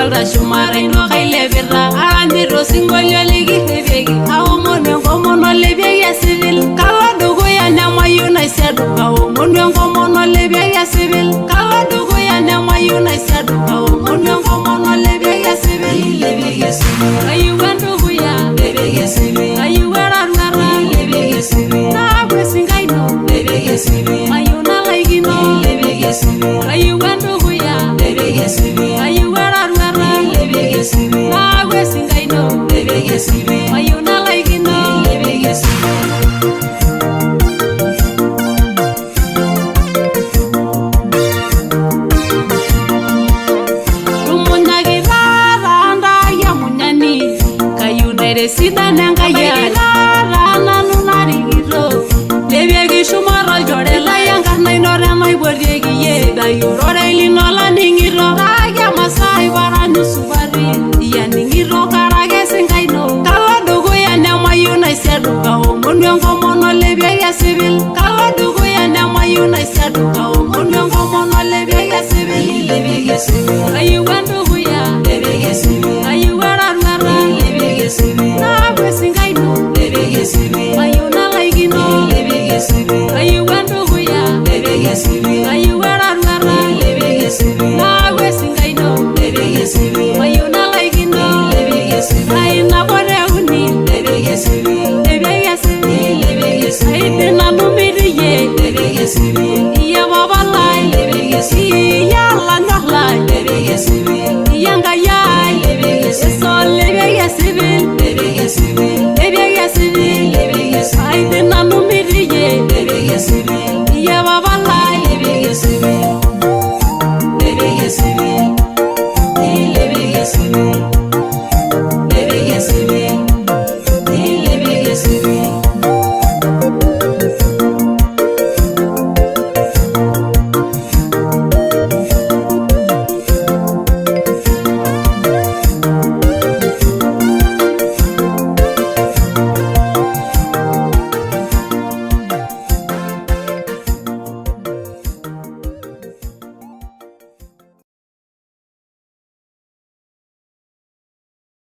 Alda shumara ino kaile birra Andiro singolyo ligi hebegi Aomono ngomono lebegi Esipil Kala dugu ya nama yuna isedu Aomono ngomono lebegi Esipil Kala dugu ya nama yuna isedu Aomono ngomono lebegi Esipil Lebegi Esipil Ayuwa dugu ya Lebegi Esipil Ayuwa rarwara Lebegi Esipil Na kwesingaino Lebegi Esipil Mayuna laigino Lebegi Esipil Ayuwa dugu ya Lebegi Esipil Ayuwa rarwara Lebegi Esipil Na kwesingaino Lebegi Esipil Mayuna laigino Lebegi Esipil Sida nangaya la nunari giro Lebegi shumara jore la yanga na inore mai bordiegi ye da yorore linola ningiro Raya masai baranu subari Ya ningiro karage singaino Kala dugu ya nama yuna isedu Kao muniongo mono lebegi Esipil Kala dugu ya nama yuna isedu Kao muniongo mono lebegi Esipil Lebegi Esipil Ayuwa dugu ya Lebegi Esipil Ayuwa rarwara Lebegi Esipil Na kwesingaino Lebegi Esipil Mayuna laigino Lebegi Esipil Ayuwa ndugu ya Lebegi Esipil Ayuwa rarwara Lebegi Esipil Na kwesingaino Lebegi Esipil